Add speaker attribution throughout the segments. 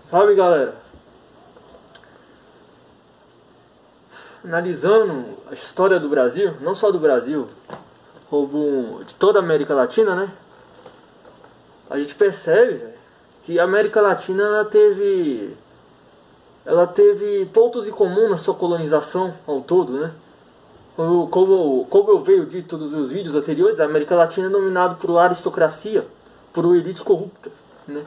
Speaker 1: Salve, galera! Analisando a história do Brasil, não só do Brasil, como de toda a América Latina, né? A gente percebe, véio, que a América Latina ela teve pontos em comum na sua colonização ao todo, né? Como eu venho dito nos meus vídeos anteriores, a América Latina é dominada por uma aristocracia, por uma elite corrupta, né?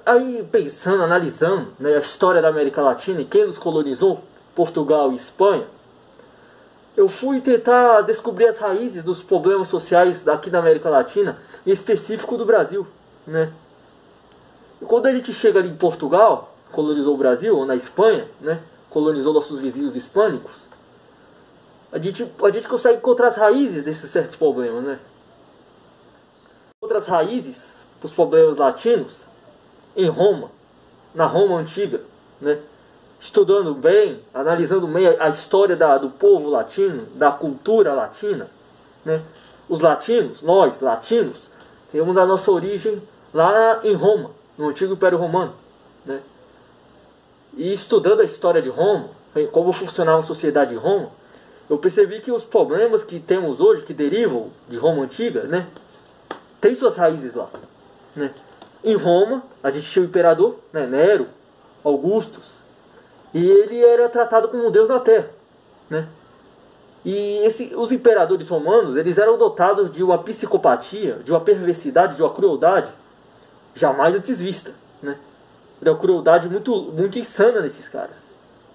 Speaker 1: Aí pensando, analisando, né, a história da América Latina e quem nos colonizou, Portugal e Espanha, eu fui tentar descobrir as raízes dos problemas sociais daqui da América Latina, em específico do Brasil, né? E quando a gente chega ali em Portugal, colonizou o Brasil, ou na Espanha, né, colonizou nossos vizinhos hispânicos, a gente consegue encontrar as raízes desses certos problemas, né? Outras raízes dos problemas latinos em Roma, na Roma antiga, né? Estudando bem, analisando bem a história do povo latino, da cultura latina, né? Os latinos, nós latinos, temos a nossa origem lá em Roma, no antigo Império Romano, né? E estudando a história de Roma, como funcionava a sociedade em Roma, eu percebi que os problemas que temos hoje, que derivam de Roma antiga, né, tem suas raízes lá, né? Em Roma, a gente tinha o imperador, né, Nero, Augustus, e ele era tratado como um deus na terra, né? E os imperadores romanos, eles eram dotados de uma psicopatia, de uma perversidade, de uma crueldade jamais antes vista, né? De uma crueldade muito insana nesses caras,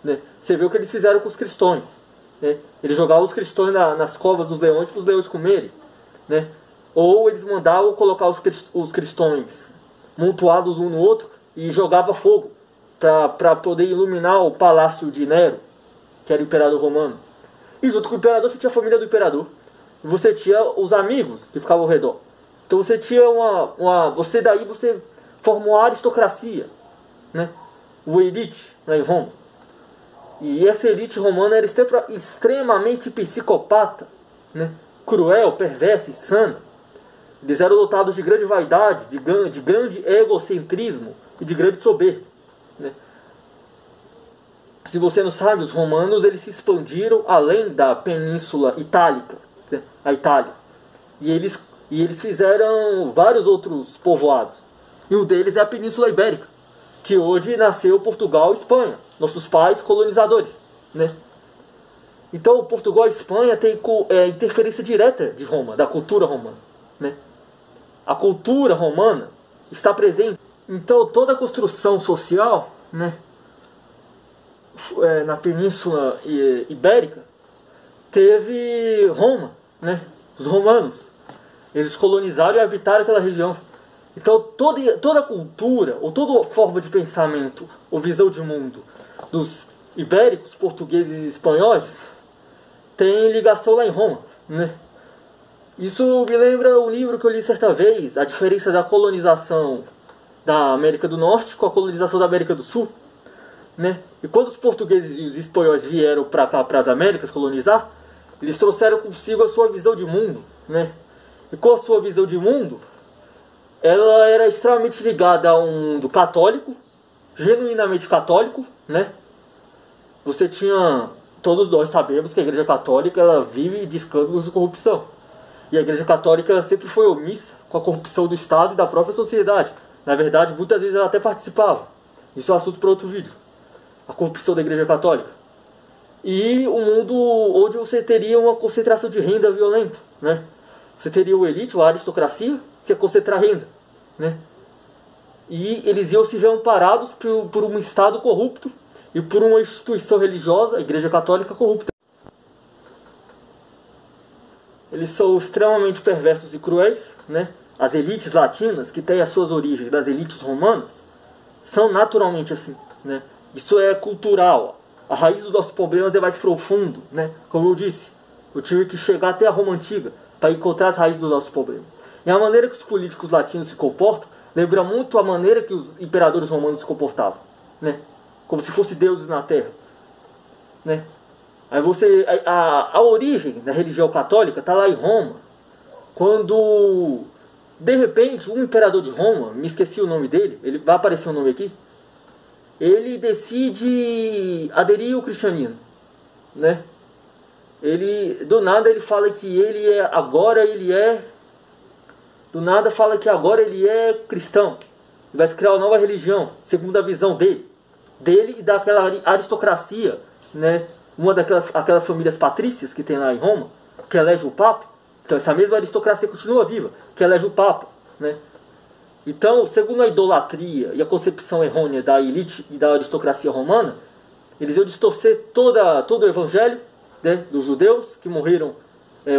Speaker 1: né? Você vê o que eles fizeram com os cristãos, né? Eles jogavam os cristãos nas covas dos leões para os leões comerem, né? Ou eles mandavam colocar os cristãos montuados um no outro e jogava fogo para poder iluminar o palácio de Nero, que era o imperador romano. E junto com o imperador você tinha a família do imperador. Você tinha os amigos que ficavam ao redor. Então você tinha você formou a aristocracia, né? O elite, né, em Roma. E essa elite romana era extremamente psicopata, né? Cruel, perversa, insana. Eles eram dotados de grande vaidade, de grande egocentrismo e de grande soberba, né? Se você não sabe, os romanos eles se expandiram além da Península Itálica, né? A Itália. E eles fizeram vários outros povoados. E um deles é a Península Ibérica, que hoje nasceu Portugal e Espanha, nossos pais colonizadores, né? Então Portugal e Espanha têm interferência direta de Roma, da cultura romana, né? A cultura romana está presente. Então toda a construção social, né, na Península Ibérica teve Roma, né? Os romanos, eles colonizaram e habitaram aquela região. Então toda a cultura, ou toda forma de pensamento, ou visão de mundo dos ibéricos, portugueses e espanhóis tem ligação lá em Roma, né? Isso me lembra um livro que eu li certa vez, a diferença da colonização da América do Norte com a colonização da América do Sul, né? E quando os portugueses e os espanhóis vieram para cá, para as Américas, colonizar, eles trouxeram consigo a sua visão de mundo, né? E com a sua visão de mundo, ela era extremamente ligada a um mundo católico, genuinamente católico, né? Você tinha, todos nós sabemos que a Igreja Católica ela vive de escândalos de corrupção. E a Igreja Católica ela sempre foi omissa com a corrupção do Estado e da própria sociedade. Na verdade, muitas vezes ela até participava. Isso é um assunto para outro vídeo. A corrupção da Igreja Católica. E um mundo onde você teria uma concentração de renda violenta, né? Você teria o elite, a aristocracia, que ia concentrar renda, né? E eles iam se ver amparados por um Estado corrupto e por uma instituição religiosa, a Igreja Católica, corrupta. Eles são extremamente perversos e cruéis, né? As elites latinas, que têm as suas origens das elites romanas, são naturalmente assim, né? Isso é cultural. A raiz dos nossos problemas é mais profundo, né? Como eu disse, eu tive que chegar até a Roma Antiga para encontrar as raízes dos nossos problemas. E a maneira que os políticos latinos se comportam lembra muito a maneira que os imperadores romanos se comportavam, né? Como se fossem deuses na terra, né? Aí a origem da religião católica está lá em Roma, quando De repente, um imperador de Roma, me esqueci o nome dele, ele vai aparecer o nome aqui, ele decide aderir ao cristianismo, né? Ele, do nada ele fala que do nada fala que agora ele é cristão, vai se criar uma nova religião, segundo a visão dele e daquela aristocracia, né? Uma aquelas famílias patrícias que tem lá em Roma, que elege o Papa. Então essa mesma aristocracia continua viva, que elege o Papa, né? Então, segundo a idolatria e a concepção errônea da elite e da aristocracia romana, eles iam distorcer todo o evangelho, né, dos judeus que morreram,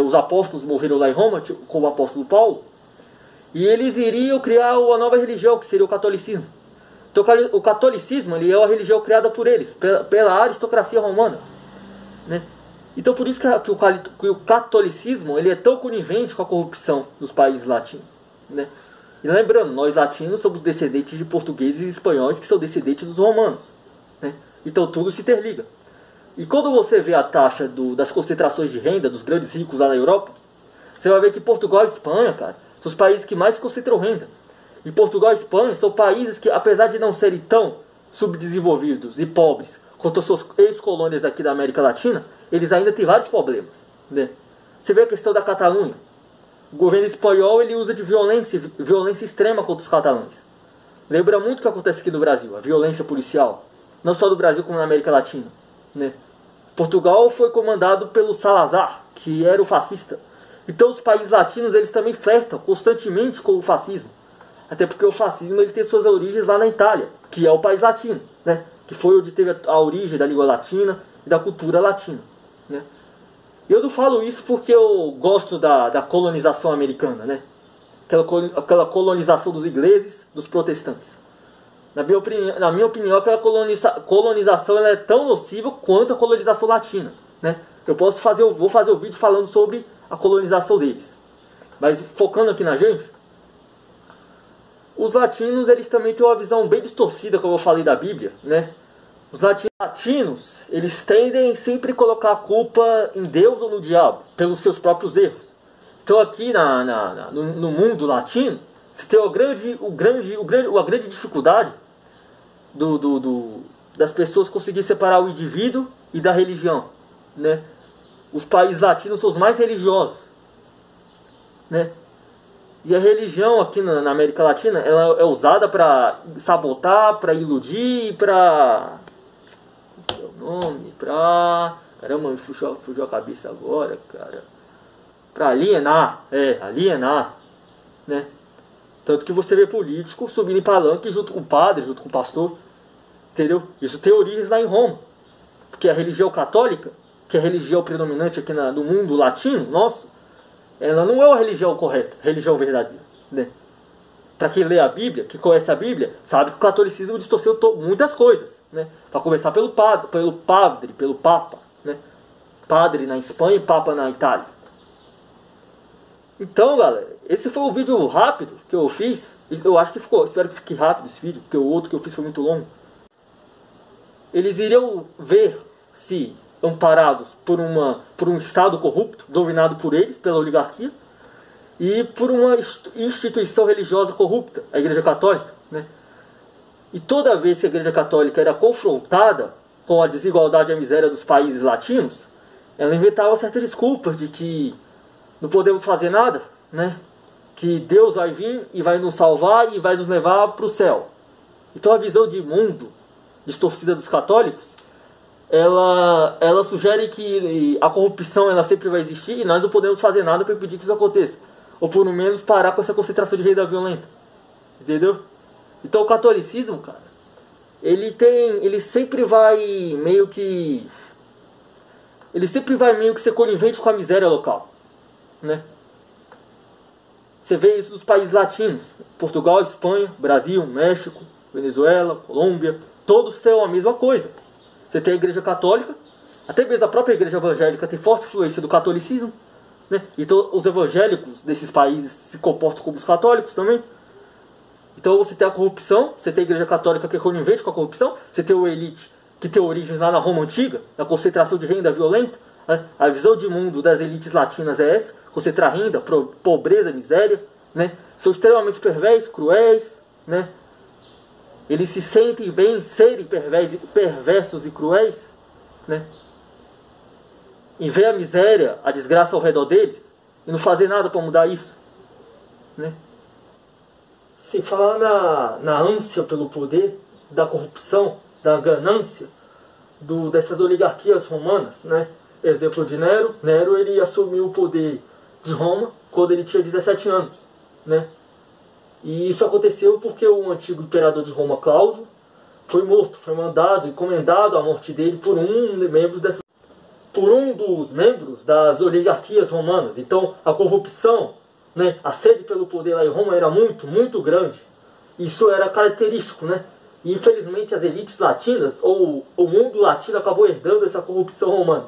Speaker 1: os apóstolos morreram lá em Roma, como o apóstolo Paulo, e eles iriam criar uma nova religião, que seria o catolicismo. Então o catolicismo ele é uma religião criada por eles, pela aristocracia romana, né? Então por isso que o catolicismo ele é tão conivente com a corrupção dos países latinos, né? E lembrando, nós latinos somos descendentes de portugueses e espanhóis que são descendentes dos romanos, né? Então tudo se interliga. E quando você vê a taxa das concentrações de renda dos grandes ricos lá na Europa, você vai ver que Portugal e Espanha, cara, são os países que mais concentram renda. E Portugal e Espanha são países que, apesar de não serem tão subdesenvolvidos e pobres quanto as suas ex-colônias aqui da América Latina, eles ainda têm vários problemas, né? Você vê a questão da Catalunha. O governo espanhol ele usa de violência extrema contra os catalães. Lembra muito o que acontece aqui no Brasil, a violência policial. Não só do Brasil, como na América Latina, né? Portugal foi comandado pelo Salazar, que era o fascista. Então os países latinos eles também flertam constantemente com o fascismo. Até porque o fascismo ele tem suas origens lá na Itália, que é o país latino, né? Que foi onde teve a origem da língua latina e da cultura latina, né? Eu não falo isso porque eu gosto da colonização americana, né? Aquela colonização dos ingleses, dos protestantes. Na minha opinião aquela colonização ela é tão nociva quanto a colonização latina, né? Vou fazer o vídeo falando sobre a colonização deles. Mas focando aqui na gente, os latinos eles também têm uma visão bem distorcida, como eu falei, da Bíblia, né? Os latinos eles tendem sempre a colocar a culpa em Deus ou no diabo, pelos seus próprios erros. Então aqui no mundo latino, você tem a grande dificuldade das pessoas conseguirem separar o indivíduo e da religião, né? Os países latinos são os mais religiosos, né? E a religião aqui na América Latina ela é usada para sabotar, para iludir, para caramba, me fugiu a cabeça agora, cara. Para alienar, né? Tanto que você vê político subindo em palanque junto com o padre, junto com o pastor, entendeu? Isso tem origens lá em Roma, porque a religião católica, que é a religião predominante aqui no mundo latino, nosso, ela não é uma religião correta, religião verdadeira, né? Para quem lê a Bíblia, que conhece a Bíblia, sabe que o catolicismo distorceu muitas coisas, né? Para começar pelo Papa, né? Padre na Espanha e Papa na Itália. Então, galera, esse foi o vídeo rápido que eu fiz. Eu acho que ficou, espero que fique rápido esse vídeo, porque o outro que eu fiz foi muito longo. Eles iriam ver se amparados por um Estado corrupto, dominado por eles, pela oligarquia, e por uma instituição religiosa corrupta, a Igreja Católica, né? E toda vez que a Igreja Católica era confrontada com a desigualdade e a miséria dos países latinos, ela inventava certas desculpas de que não podemos fazer nada, né? Que Deus vai vir e vai nos salvar e vai nos levar para o céu. Então a visão de mundo distorcida dos católicos, ela sugere que a corrupção ela sempre vai existir e nós não podemos fazer nada para impedir que isso aconteça. Ou pelo menos parar com essa concentração de renda violenta. Entendeu? Então o catolicismo, cara, ele sempre vai meio que ser conivente com a miséria local, né? Você vê isso nos países latinos, Portugal, Espanha, Brasil, México, Venezuela, Colômbia, todos têm a mesma coisa. Você tem a Igreja Católica, até mesmo a própria Igreja Evangélica tem forte influência do catolicismo, né? Então os evangélicos desses países se comportam como os católicos também. Então você tem a corrupção, você tem a Igreja Católica que é conivente com a corrupção, você tem o elite que tem origens lá na Roma Antiga, na concentração de renda violenta, né? A visão de mundo das elites latinas é essa, concentrar renda, pobreza, miséria, né? São extremamente perversos, cruéis, né? Eles se sentem bem em serem perversos e cruéis, né? Em ver a miséria, a desgraça ao redor deles e não fazer nada para mudar isso, né? Se falar na ânsia pelo poder, da corrupção, da ganância, dessas oligarquias romanas, né? Exemplo de Nero. Nero, ele assumiu o poder de Roma quando ele tinha 17 anos, né? E isso aconteceu porque o antigo imperador de Roma, Cláudio, foi morto, foi mandado e encomendado a morte dele por um dos membros das oligarquias romanas. Então a corrupção, né, a sede pelo poder lá em Roma era muito, muito grande. Isso era característico, né? E infelizmente as elites latinas, ou o mundo latino, acabou herdando essa corrupção romana.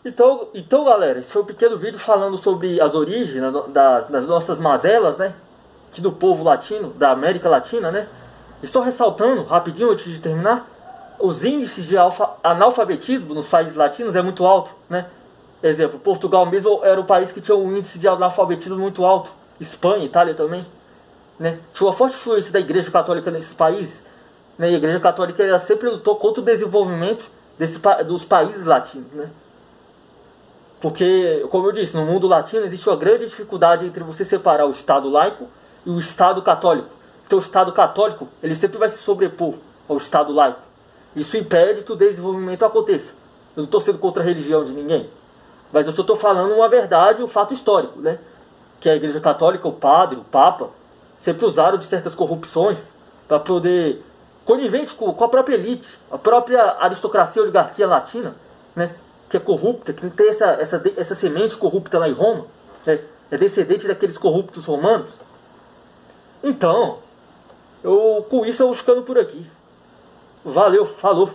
Speaker 1: Então galera, esse foi um pequeno vídeo falando sobre as origens das nossas mazelas, né? Aqui do povo latino, da América Latina, né? E só ressaltando, rapidinho antes de terminar, os índices de analfabetismo nos países latinos é muito alto, né? Exemplo, Portugal mesmo era o país que tinha um índice de analfabetismo muito alto. Espanha, Itália também, né? Tinha uma forte influência da Igreja Católica nesses países, né? E a Igreja Católica ela sempre lutou contra o desenvolvimento dos países latinos, né? Porque, como eu disse, no mundo latino existe uma grande dificuldade entre você separar o Estado laico e o Estado católico. Então o Estado católico ele sempre vai se sobrepor ao Estado laico. Isso impede que o desenvolvimento aconteça. Eu não estou sendo contra a religião de ninguém, mas eu só estou falando uma verdade, um fato histórico, né? Que a Igreja Católica, o padre, o Papa, sempre usaram de certas corrupções para poder, conivente com a própria elite, a própria aristocracia e oligarquia latina, né? Que é corrupta, que tem essa semente corrupta lá em Roma, né? É descendente daqueles corruptos romanos. Então, com isso eu vou ficando por aqui. Valeu, falou!